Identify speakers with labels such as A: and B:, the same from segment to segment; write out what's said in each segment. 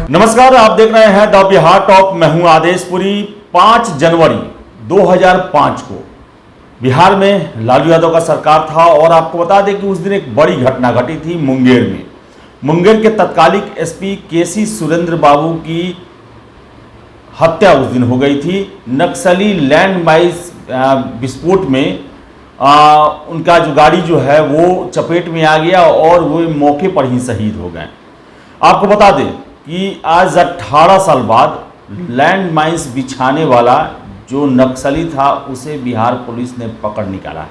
A: नमस्कार, आप देख रहे हैं द बिहार टॉप। मैं हूं आदेशपुरी। 5 जनवरी 2005 को बिहार में लालू यादव का सरकार था और आपको बता दें कि उस दिन एक बड़ी घटना घटी थी मुंगेर में। मुंगेर के तत्कालिक एसपी केसी सुरेंद्र बाबू की हत्या उस दिन हो गई थी। नक्सली लैंड माइन विस्फोट में उनका जो गाड़ी जो है वो चपेट में आ गया और वो मौके पर ही शहीद हो गए। आपको बता दें कि आज 18 साल बाद लैंड माइंस बिछाने वाला जो नक्सली था उसे बिहार पुलिस ने पकड़ निकाला है।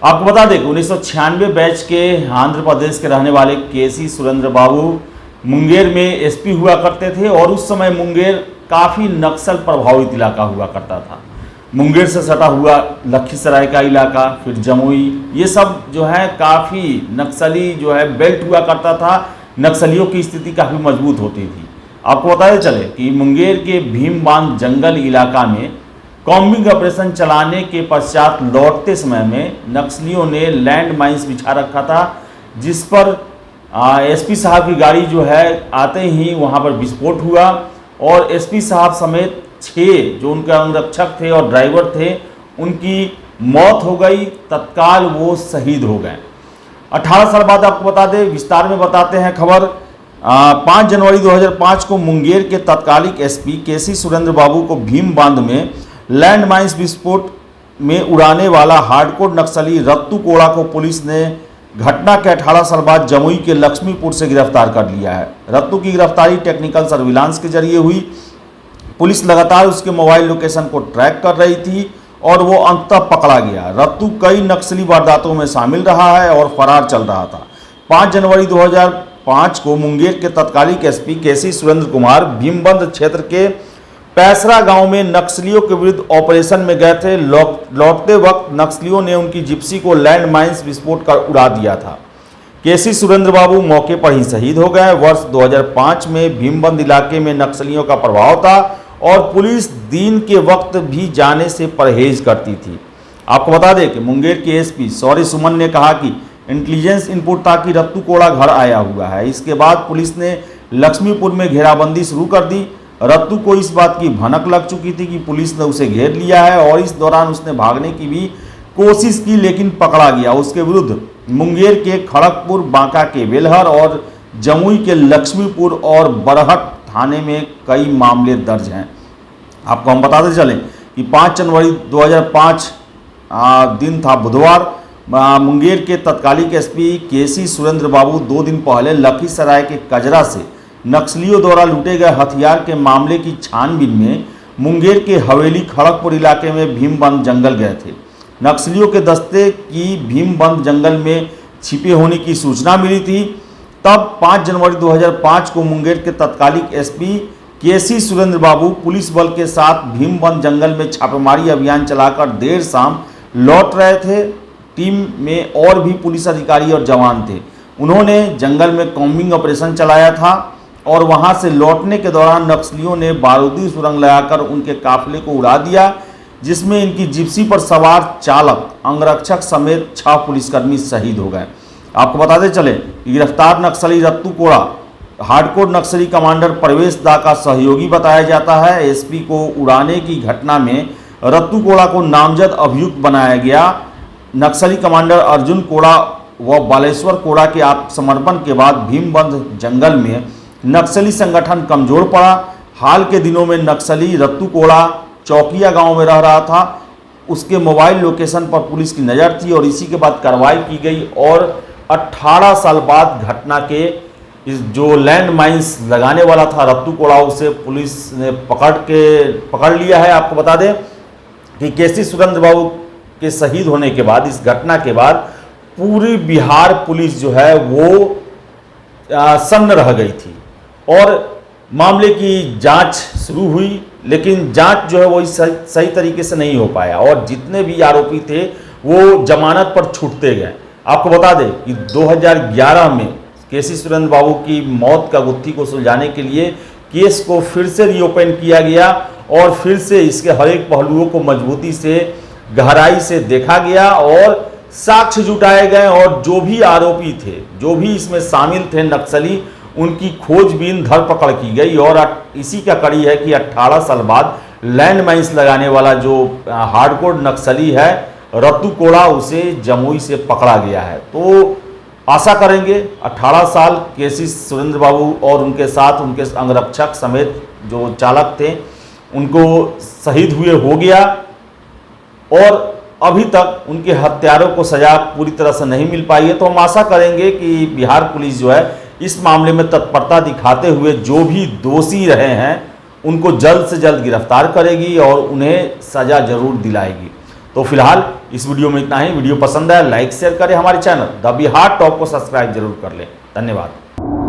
A: आपको बता दें कि 1996 बैच के आंध्र प्रदेश के रहने वाले केसी सुरेंद्र बाबू मुंगेर में एसपी हुआ करते थे और उस समय मुंगेर काफ़ी नक्सल प्रभावित इलाका हुआ करता था। मुंगेर से सटा हुआ लखीसराय का इलाका, फिर जमुई, ये सब जो है काफ़ी नक्सली जो है बेल्ट हुआ करता था। नक्सलियों की स्थिति काफ़ी मजबूत होती थी। आपको बताते चले कि मुंगेर के भीमबांध जंगल इलाका में कॉम्बिंग ऑपरेशन चलाने के पश्चात लौटते समय में नक्सलियों ने लैंड माइंस बिछा रखा था, जिस पर एसपी साहब की गाड़ी जो है आते ही वहां पर विस्फोट हुआ और एसपी साहब समेत 6 जो उनके अंगरक्षक थे और ड्राइवर थे उनकी मौत हो गई। तत्काल वो शहीद हो गए। 18 साल बाद आपको बता दें, विस्तार में बताते हैं खबर। 5 जनवरी 2005 को मुंगेर के तत्कालिक एसपी केसी सुरेंद्र बाबू को भीमबांध में लैंड माइंस विस्फोट में उड़ाने वाला हार्डकोर नक्सली रत्तू कोड़ा को पुलिस ने घटना के 18 साल बाद जमुई के लक्ष्मीपुर से गिरफ्तार कर लिया है। रत्तू की गिरफ्तारी टेक्निकल सर्विलांस के जरिए हुई। पुलिस लगातार उसके मोबाइल लोकेशन को ट्रैक कर रही थी और वो अंततः पकड़ा गया। रत्तू कई नक्सली वारदातों में शामिल रहा है और फरार चल रहा था। 5 जनवरी 2005 को मुंगेर के तत्कालिक एसपी केसी सुरेंद्र कुमार भीमबंध क्षेत्र के पैसरा गांव में नक्सलियों के विरुद्ध ऑपरेशन में गए थे। लौटते वक्त नक्सलियों ने उनकी जिप्सी को लैंड माइंस विस्फोट कर उड़ा दिया था। केसी सुरेंद्र बाबू मौके पर ही शहीद हो गए। वर्ष 2005 में भीमबंध इलाके में नक्सलियों का प्रभाव था और पुलिस दिन के वक्त भी जाने से परहेज करती थी। आपको बता दें कि मुंगेर के एसपी सौरी सुमन ने कहा कि इंटेलिजेंस इनपुट था कि रत्तू कोड़ा घर आया हुआ है। इसके बाद पुलिस ने लक्ष्मीपुर में घेराबंदी शुरू कर दी। रत्तू को इस बात की भनक लग चुकी थी कि पुलिस ने उसे घेर लिया है और इस दौरान उसने भागने की भी कोशिश की, लेकिन पकड़ा गया। उसके विरुद्ध मुंगेर के खड़गपुर, बांका के बेलहर और जमुई के लक्ष्मीपुर और बरहट थाने में कई मामले दर्ज हैं। आपको हम बताते चलें कि 5 जनवरी 2005 दिन था बुधवार। मुंगेर के तत्कालिक एसपी केसी सुरेंद्र बाबू 2 दिन पहले लखीसराय के कजरा से नक्सलियों द्वारा लूटे गए हथियार के मामले की छानबीन में मुंगेर के हवेली खड़गपुर इलाके में भीमबंध जंगल गए थे। नक्सलियों के दस्ते की भीमबंध जंगल में छिपे होने की सूचना मिली थी। तब 5 जनवरी 2005 को मुंगेर के तत्कालिक एसपी केसी सुरेंद्र बाबू पुलिस बल के साथ भीमबंध जंगल में छापेमारी अभियान चलाकर देर शाम लौट रहे थे। टीम में और भी पुलिस अधिकारी और जवान थे। उन्होंने जंगल में कॉम्बिंग ऑपरेशन चलाया था और वहां से लौटने के दौरान नक्सलियों ने बारूदी सुरंग लगाकर उनके काफिले को उड़ा दिया, जिसमें इनकी जिप्सी पर सवार चालक, अंगरक्षक समेत 6 पुलिसकर्मी शहीद हो गए। आपको बताते चले कि गिरफ्तार नक्सली रत्तू कोड़ा हार्डकोर नक्सली कमांडर प्रवेश दा का सहयोगी बताया जाता है। एसपी को उड़ाने की घटना में रत्तू कोड़ा को नामजद अभियुक्त बनाया गया। नक्सली कमांडर अर्जुन कोड़ा व बालेश्वर कोड़ा के आत्मसमर्पण के बाद भीमबंध जंगल में नक्सली संगठन कमजोर पड़ा। हाल के दिनों में नक्सली रत्तू कोड़ा चौकिया गांव में रह रहा था। उसके मोबाइल लोकेशन पर पुलिस की नज़र थी और इसी के बाद कार्रवाई की गई और 18 साल बाद घटना के इस जो लैंड माइंस लगाने वाला था रत्तू कोड़ा, उसे पुलिस ने पकड़ लिया है। आपको बता दें कि केसी सुरेंद्र बाबू के शहीद होने के बाद, इस घटना के बाद पूरी बिहार पुलिस जो है वो सन्न रह गई थी और मामले की जांच शुरू हुई, लेकिन जांच जो है वो सही तरीके से नहीं हो पाया और जितने भी आरोपी थे वो जमानत पर छूटते गए। आपको बता दें कि 2011 में केसी सुरेंद्र बाबू की मौत का गुत्थी को सुलझाने के लिए केस को फिर से रीओपन किया गया और फिर से इसके हर एक पहलुओं को मजबूती से, गहराई से देखा गया और साक्ष्य जुटाए गए और जो भी आरोपी थे, जो भी इसमें शामिल थे नक्सली, उनकी खोजबीन धरपकड़ की गई और इसी का कड़ी है कि 18 साल बाद लैंड माइंस लगाने वाला जो हार्डकोर नक्सली है रत्तू कोड़ा, उसे जमुई से पकड़ा गया है। तो आशा करेंगे 18 साल केसी सुरेंद्र बाबू और उनके साथ उनके अंगरक्षक समेत जो चालक थे उनको शहीद हुए हो गया, और अभी तक उनके हत्यारों को सजा पूरी तरह से नहीं मिल पाई है। तो हम आशा करेंगे कि बिहार पुलिस जो है इस मामले में तत्परता दिखाते हुए जो भी दोषी रहे हैं उनको जल्द से जल्द गिरफ्तार करेगी और उन्हें सजा जरूर दिलाएगी। तो फिलहाल इस वीडियो में इतना ही। वीडियो पसंद आया लाइक शेयर करें, हमारे चैनल द बिहार टॉप को सब्सक्राइब जरूर कर लें। धन्यवाद।